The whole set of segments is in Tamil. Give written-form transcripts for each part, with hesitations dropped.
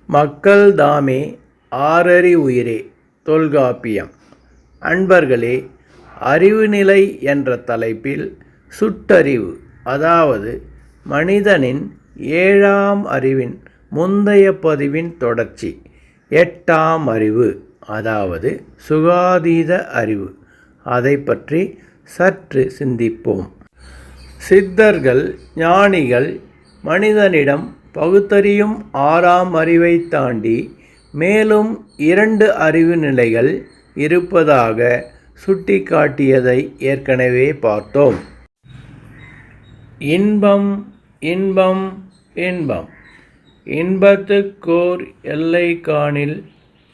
மக்கள் தாமே ஆரறி உயிரே. தொல்காப்பியம். அன்பர்களே, அறிவுநிலை என்ற தலைப்பில் சுட்டறிவு, அதாவது மனிதனின் 7ஆம் அறிவின் முந்தைய பதிவின் தொடர்ச்சி, 8ஆம் அறிவு, அதாவது சுகாதீத அறிவு, அதை பற்றி சற்று சிந்திப்போம். சித்தர்கள், ஞானிகள் மனிதனிடம் பகுத்தறியும் 6ஆம் அறிவை தாண்டி மேலும் 2 அறிவு நிலைகள் இருப்பதாக சுட்டிக்காட்டியதை ஏற்கனவே பார்த்தோம். இன்பம் இன்பம் இன்பம், இன்பத்துக்கோர் எல்லை காணில்,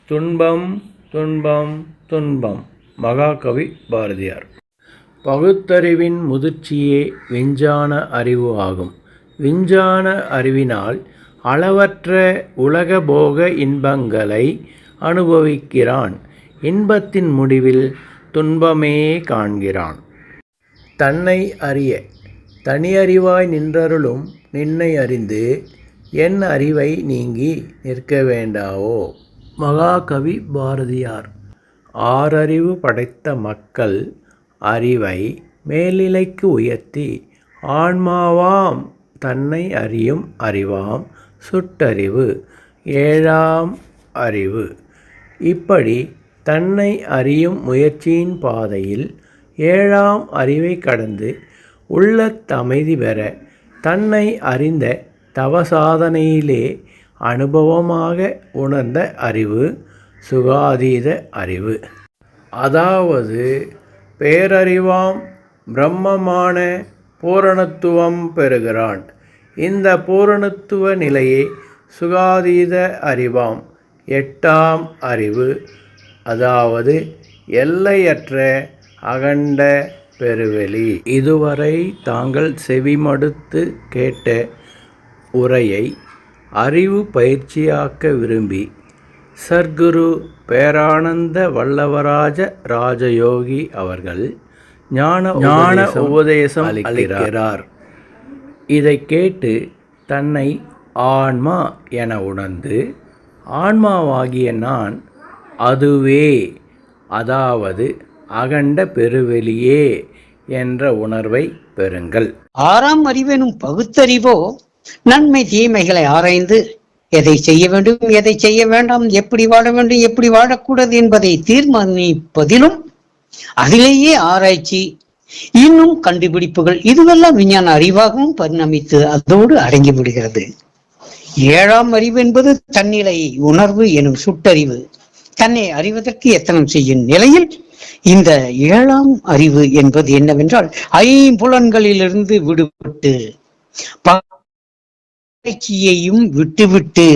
துன்பம் துன்பம் துன்பம். மகாகவி பாரதியார். பகுத்தறிவின் முதிர்ச்சியே விஞ்ஞான அறிவு ஆகும். விஞ்ஞான அறிவினால் அளவற்ற உலக போக இன்பங்களை அனுபவிக்கிறான். இன்பத்தின் முடிவில் துன்பமே காண்கிறான். தன்னை அறிய தனியறிவாய் நின்றருளும் நின்னை அறிந்து என் அறிவை நீங்கி நிற்க வேண்டாவோ. மகாகவி பாரதியார். 6 அறிவு படைத்த மக்கள் அறிவை மேல்நிலைக்கு உயர்த்தி ஆன்மாவாம் தன்னை அறியும் அறிவாம் சுட்டறிவு 7ஆம் அறிவு. இப்படி தன்னை அறியும் முயற்சியின் பாதையில் 7ஆம் அறிவை கடந்து உள்ளத்தமைதி பெற தன்னை அறிந்த தவசாதனையிலே அனுபவமாக உணர்ந்த அறிவு சுகாதீத அறிவு. அதாவது பேரறிவாம் பிரம்மமான பூரணத்துவம் பெறுகிறான். இந்த பூரணத்துவ நிலையே சுகாதீத அறிவாம் 8ஆம் அறிவு, அதாவது எல்லையற்ற அகண்ட பெருவெளி. இதுவரை தாங்கள் செவிமடுத்து கேட்ட உரையை அறிவு பயிற்சியாக்க விரும்பி சர்க்குரு பேரானந்த வல்லவராஜ ராஜயோகி அவர்கள் ஞான உபதேசம் அளிக்கிறார். இதை கேட்டு தன்னை ஆன்மா என உணர்ந்து ஆன்மாவாகிய நான் அதுவே, அதாவது அகண்ட பெருவெளியே என்ற உணர்வை பெறுங்கள். 6ஆம் அறிவெனும் பகுத்தறிவோ நன்மை தீமைகளை ஆராய்ந்து எதை செய்ய வேண்டும், எதை செய்ய வேண்டாம், எப்படி வாழ வேண்டும், எப்படி வாழக்கூடாது என்பதை தீர்மானிப்பதிலும் அதிலேயே ஆராய்ச்சி, இன்னும் கண்டுபிடிப்புகள், இதுவெல்லாம் விஞ்ஞான அறிவாகவும் பரிணமித்து அதோடு அடங்கிவிடுகிறது. 7ஆம் அறிவு என்பது தன்னிலை உணர்வு எனும் சுட்டறிவு. தன்னை அறிவதற்கு எத்தனம் செய்யும் நிலையில் இந்த 7ஆம் அறிவு என்பது என்னவென்றால், 5 புலன்களிலிருந்து விடுபட்டு பயிற்சியையும் விட்டுவிட்டு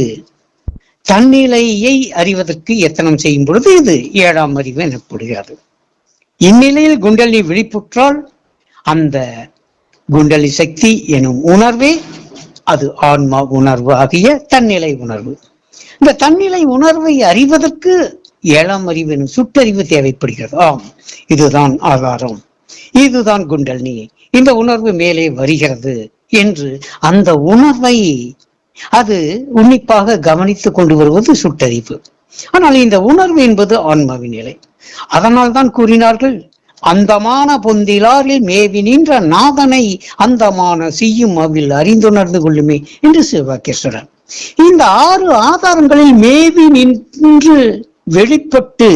தன்னிலையை அறிவதற்கு எத்தனம் செய்யும் பொழுது இது 7ஆம் அறிவு எனப்படுகிறது. இந்நிலையில் குண்டலினி விழிப்புற்றால் அந்த குண்டலி சக்தி எனும் உணர்வே அது ஆன்மா உணர்வு ஆகிய தன்னிலை உணர்வு. இந்த தன்னிலை உணர்வை அறிவதற்கு 7ஆம் அறிவு எனும் சுட்டறிவு தேவைப்படுகிறது. ஆம், இதுதான் ஆதாரம், இதுதான் குண்டலினி, இந்த உணர்வு மேலே வருகிறது என்று அந்த உணர்வை அது உன்னிப்பாக கவனித்து கொண்டு வருவது சுட்டறிவு. ஆனால் இந்த உணர்வு என்பது ஆன்மாவின் நிலை. அதனால் தான் கூறினார்கள், அந்தமான பொந்திலாரில் மேவி நின்ற நாதனை அந்தமான செய்யும் அவில் அறிந்துணர்ந்து கொள்ளுமே என்று சிவவாக்கியர். இந்த 6 ஆதாரங்களில் மேவி நின்று வெளிப்பட்டு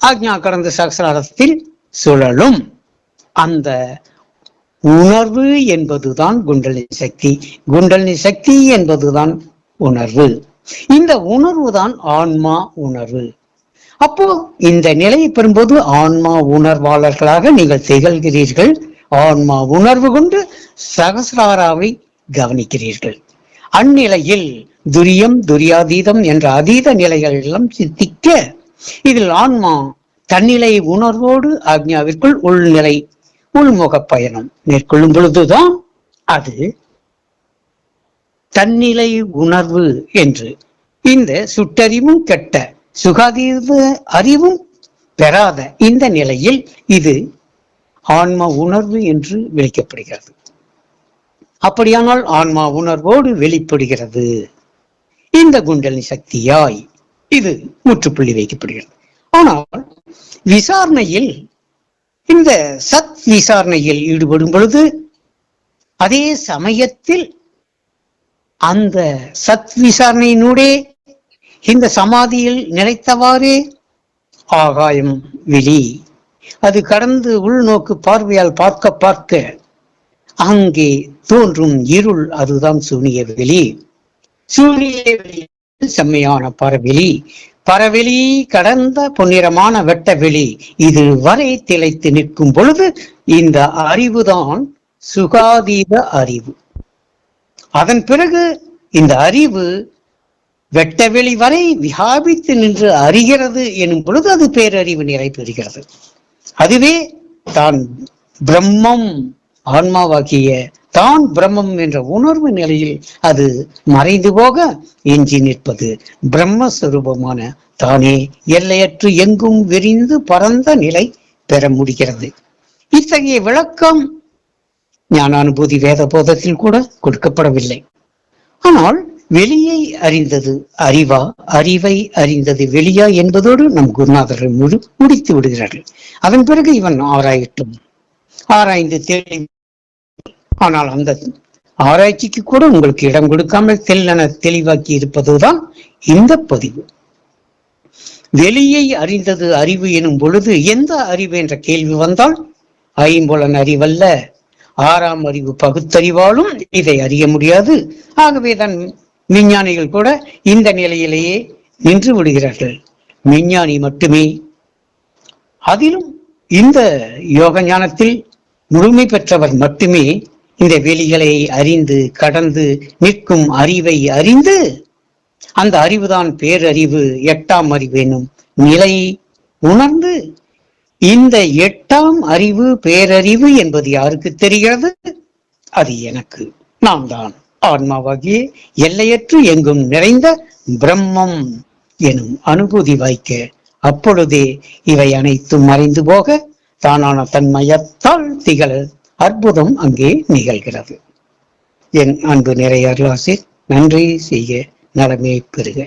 ஆக்ஞா கடந்த சகசிராரத்தில் சுழலும் அந்த உணர்வு என்பதுதான் குண்டலினி சக்தி. குண்டலினி சக்தி என்பதுதான் உணர்வு. இந்த உணர்வு தான் ஆன்மா உணர்வு. அப்போ இந்த நிலையை பெறும்போது ஆன்மா உணர்வாளர்களாக நீங்கள் திகழ்கிறீர்கள். ஆன்மா உணர்வு கொண்டு சகசிராராவை கவனிக்கிறீர்கள். அந்நிலையில் துரியம் துரியாதீதம் என்ற அதீத நிலைகள் எல்லாம் சித்திக்க இதில் ஆன்மா தன்னிலை உணர்வோடு ஆக்ஞாவிற்குள் உள்நிலை உள்முக பயணம் மேற்கொள்ளும் பொழுதுதான் அது தன்னிலை உணர்வு என்று இந்த சுட்டறிவும் கெட்ட சுகாதீத அறிவும் பெறாத இந்த நிலையில் இது ஆன்மா உணர்வு என்று விളിக்கப்படுகிறது. அப்படியானால் ஆன்மா உணர்வோடு வெளிப்படுகிறது. இந்த குண்டலினி சக்தியாய் இது முற்றுப்புள்ளி வைக்கப்படுகிறது. ஆனால் விசாரணையில், இந்த சத் விசாரணையில் ஈடுபடும் பொழுது அதே சமயத்தில் அந்த சத் விசாரணையினூடே இந்த சமாதியில் நிலைத்தவாறே ஆகாயம் வெளி அது கடந்து உள்நோக்கு பார்வையால் பார்க்க பார்க்க அங்கே தோன்றும் இருள், அதுதான் சூனிய வெளி. சூனிய வெளி செம்மையான பரவெளி, பரவெளி கடந்த பொன்னிறமான வெட்ட வெளி, இது வரை திளைத்து நிற்கும் பொழுது இந்த அறிவுதான் சுகாதீத அறிவு. அதன் பிறகு இந்த அறிவு வெட்டவெளி வரை வியாபித்து நின்று அறிகிறது எனும் பொழுது அது பேரறிவு நிலை பெறுகிறது. அதுவே தான் பிரம்மம், ஆன்மாவாகிய தான் பிரம்மம் என்ற உணர்வு நிலையில் அது மறைந்து போக எஞ்சி நிற்பது பிரம்மஸ்வரூபமான தானே எல்லையற்று எங்கும் விரிந்து பரந்த நிலை பெற முடிகிறது. இத்தகைய விளக்கம் ஞானானுபூதி வேத போதத்தில் கூட கொடுக்கப்படவில்லை. ஆனால் வெளியை அறிந்தது அறிவா, அறிவை அறிந்தது வெளியா என்பதோடு நம் குருநாதர்கள் முடித்து விடுகிறார்கள். அதன் பிறகு இவன் ஆராயட்டும், ஆராய்ந்து தெளி. ஆனால் அந்த ஆராய்ச்சிக்கு கூட உங்களுக்கு இடம் கொடுக்காமல் தெல்லென தெளிவாக்கி இருப்பதுதான் இந்த பதிவு. வெளியை அறிந்தது அறிவு எனும் பொழுது எந்த அறிவு என்ற கேள்வி வந்தால் ஐம்புலன் அறிவல்ல, ஆறாம் அறிவு பகுத்தறிவாலும் இதை அறிய முடியாது. ஆகவேதான் விஞ்ஞானிகள் கூட இந்த நிலையிலேயே நின்று விடுகிறார்கள். விஞ்ஞானி மட்டுமே, அதிலும் இந்த யோக ஞானத்தில் முழுமை பெற்றவர் மட்டுமே இந்த வெளிகளை அறிந்து கடந்து நிற்கும் அறிவை அறிந்து அந்த அறிவுதான் பேரறிவு, எட்டாம் அறிவு எனும் நிலை உணர்ந்து இந்த எட்டாம் அறிவு பேரறிவு என்பது யாருக்கு தெரிகிறது? அது எனக்கு. நான் தான் ஆன்மாவாகிய எல்லையற்று எங்கும் நிறைந்த பிரம்மம் எனும் அனுபூதி வாய்க்க அப்பொழுதே இவை அனைத்தும் மறைந்து போக தானான தன்மயத்தால் திகழ அற்புதம் அங்கே நிகழ்கிறது. என் அன்பு நிறைய அருளாசி, நன்றி செய்ய நலமே பெறுக.